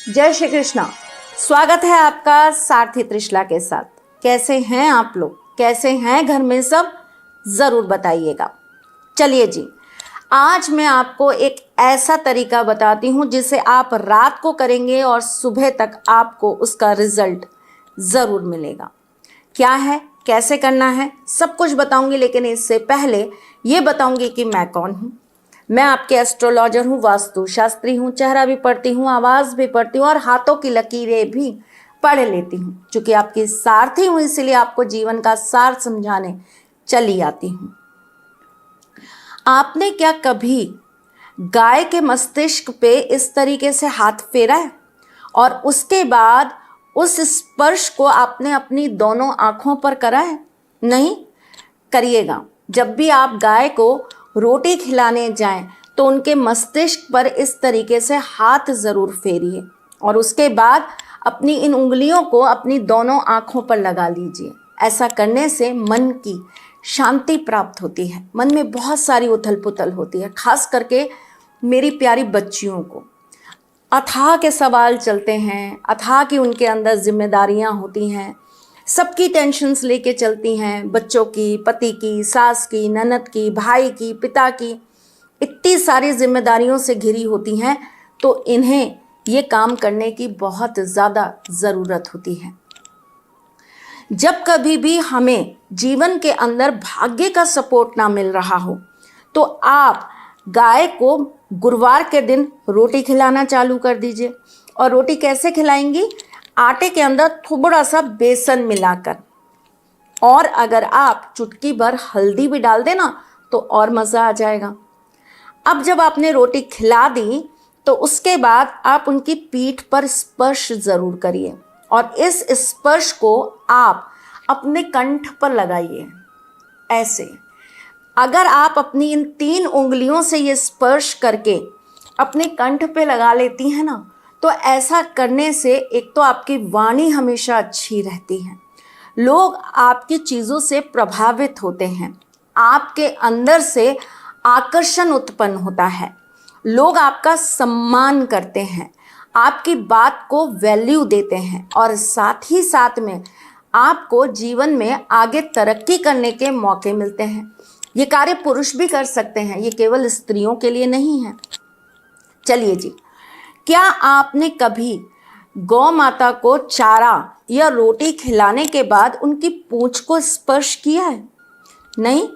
जय श्री कृष्णा। स्वागत है आपका सारथी त्रिशला के साथ। कैसे हैं आप लोग, कैसे हैं घर में सब, ज़रूर बताइएगा। चलिए जी, आज मैं आपको एक ऐसा तरीका बताती हूँ जिसे आप रात को करेंगे और सुबह तक आपको उसका रिजल्ट ज़रूर मिलेगा। क्या है, कैसे करना है, सब कुछ बताऊंगी, लेकिन इससे पहले ये बताऊंगी कि मैं कौन हूँ। मैं आपके एस्ट्रोलॉजर हूँ, वास्तु शास्त्री हूँ, चेहरा भी पढ़ती हूँ, आवाज़ भी पढ़ती हूँ और हाथों की लकीरें भी पढ़ लेती हूँ। चूँकि आपकी सारथी हूँ इसलिए आपको जीवन का सार समझाने चली आती हूँ। आपने क्या कभी गाय के मस्तिष्क पे इस तरीके से हाथ फेरा है और उसके बाद उस स्पर्श को आपने अपनी दोनों आँखों पर करा है? नहीं करिएगा। जब भी आप गाय को रोटी खिलाने जाएं तो उनके मस्तिष्क पर इस तरीके से हाथ ज़रूर फेरिए और उसके बाद अपनी इन उंगलियों को अपनी दोनों आँखों पर लगा लीजिए। ऐसा करने से मन की शांति प्राप्त होती है। मन में बहुत सारी उथल पुथल होती है, खास करके मेरी प्यारी बच्चियों को अथाह के सवाल चलते हैं, अथाह की उनके अंदर जिम्मेदारियां होती हैं, सबकी टेंशन्स लेके चलती हैं, बच्चों की, पति की, सास की, ननद की, भाई की, पिता की, इतनी सारी जिम्मेदारियों से घिरी होती हैं। तो इन्हें ये काम करने की बहुत ज़्यादा ज़रूरत होती है। जब कभी भी हमें जीवन के अंदर भाग्य का सपोर्ट ना मिल रहा हो तो आप गाय को गुरुवार के दिन रोटी खिलाना चालू कर दीजिए। और रोटी कैसे खिलाएंगी? आटे के अंदर थोड़ा सा बेसन मिलाकर, और अगर आप चुटकी भर हल्दी भी डाल देना तो और मज़ा आ जाएगा। अब जब आपने रोटी खिला दी तो उसके बाद आप उनकी पीठ पर स्पर्श ज़रूर करिए और इस स्पर्श को आप अपने कंठ पर लगाइए। ऐसे अगर आप अपनी इन 3 उंगलियों से ये स्पर्श करके अपने कंठ पे लगा लेती हैं ना, तो ऐसा करने से एक तो आपकी वाणी हमेशा अच्छी रहती है, लोग आपकी चीज़ों से प्रभावित होते हैं, आपके अंदर से आकर्षण उत्पन्न होता है, लोग आपका सम्मान करते हैं, आपकी बात को वैल्यू देते हैं और साथ ही साथ में आपको जीवन में आगे तरक्की करने के मौके मिलते हैं। ये कार्य पुरुष भी कर सकते हैं, ये केवल स्त्रियों के लिए नहीं है। चलिए जी, क्या आपने कभी गौ माता को चारा या रोटी खिलाने के बाद उनकी पूंछ को स्पर्श किया है? नहीं?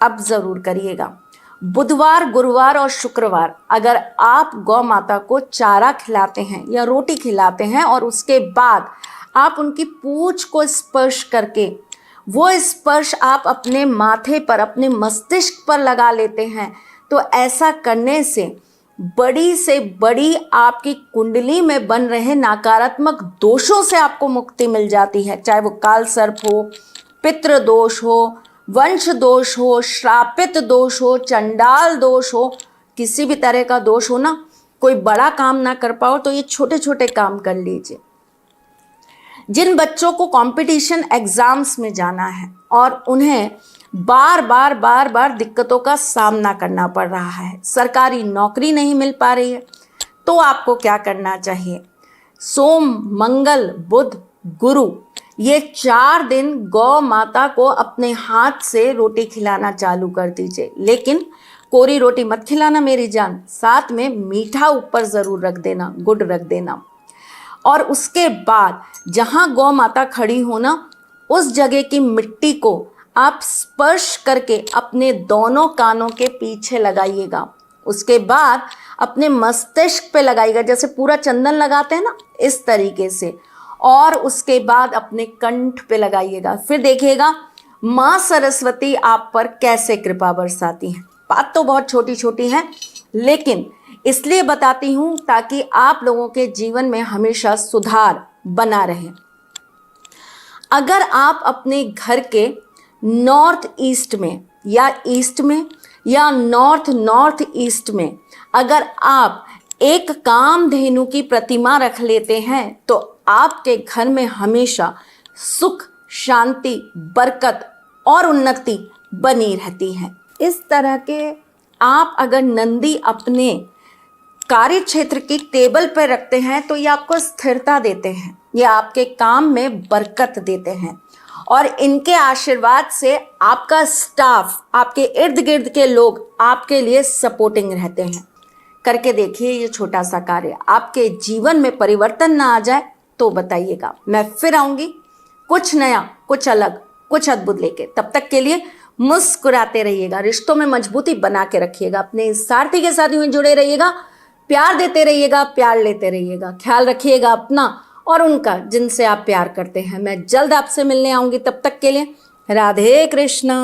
अब ज़रूर करिएगा। बुधवार, गुरुवार और शुक्रवार अगर आप गौ माता को चारा खिलाते हैं या रोटी खिलाते हैं और उसके बाद आप उनकी पूंछ को स्पर्श करके वो स्पर्श आप अपने माथे पर, अपने मस्तिष्क पर लगा लेते हैं, तो ऐसा करने से बड़ी से बड़ी आपकी कुंडली में बन रहे नकारात्मक दोषों से आपको मुक्ति मिल जाती है। चाहे वो काल सर्प हो, पितृ दोष हो, वंश दोष हो, श्रापित दोष हो, चंडाल दोष हो, किसी भी तरह का दोष हो ना, कोई बड़ा काम ना कर पाओ तो ये छोटे छोटे काम कर लीजिए। जिन बच्चों को कंपटीशन एग्जाम्स में जाना है और उन्हें बार बार दिक्कतों का सामना करना पड़ रहा है, सरकारी नौकरी नहीं मिल पा रही है, तो आपको क्या करना चाहिए? सोम, मंगल, बुध, गुरु, ये 4 दिन गौ माता को अपने हाथ से रोटी खिलाना चालू कर दीजिए। लेकिन कोरी रोटी मत खिलाना मेरी जान, साथ में मीठा ऊपर ज़रूर रख देना, गुड़ रख देना। और उसके बाद जहाँ गौ माता खड़ी हो ना, उस जगह की मिट्टी को आप स्पर्श करके अपने दोनों कानों के पीछे लगाइएगा। उसके बाद अपने मस्तिष्क पे लगाइएगा, जैसे पूरा चंदन लगाते हैं ना, इस तरीके से। और उसके बाद अपने कंठ पे लगाइएगा। फिर देखिएगा माँ सरस्वती आप पर कैसे कृपा बरसाती हैं। बात तो बहुत छोटी छोटी है, लेकिन इसलिए बताती हूँ ताकि आप लोगों के जीवन में हमेशा सुधार बना रहे। अगर आप अपने घर के नॉर्थ ईस्ट में या ईस्ट में या नॉर्थ ईस्ट में अगर आप एक कामधेनु की प्रतिमा रख लेते हैं तो आपके घर में हमेशा सुख, शांति, बरकत और उन्नति बनी रहती है। इस तरह के आप अगर नंदी अपने कार्य क्षेत्र की टेबल पर रखते हैं तो ये आपको स्थिरता देते हैं, ये आपके काम में बरकत देते हैं और इनके आशीर्वाद से आपका स्टाफ, आपके इर्द गिर्द के लोग आपके लिए सपोर्टिंग रहते हैं। करके देखिए ये छोटा सा कार्य, आपके जीवन में परिवर्तन ना आ जाए तो बताइएगा। मैं फिर आऊंगी कुछ नया, कुछ अलग, कुछ अद्भुत लेके। तब तक के लिए मुस्कुराते रहिएगा, रिश्तों में मजबूती बना के रखिएगा, अपने सारथी के साथ यूं जुड़े रहिएगा, प्यार देते रहिएगा, प्यार लेते रहिएगा, ख्याल रखिएगा अपना और उनका जिनसे आप प्यार करते हैं। मैं जल्द आपसे मिलने आऊंगी, तब तक के लिए राधे कृष्णा।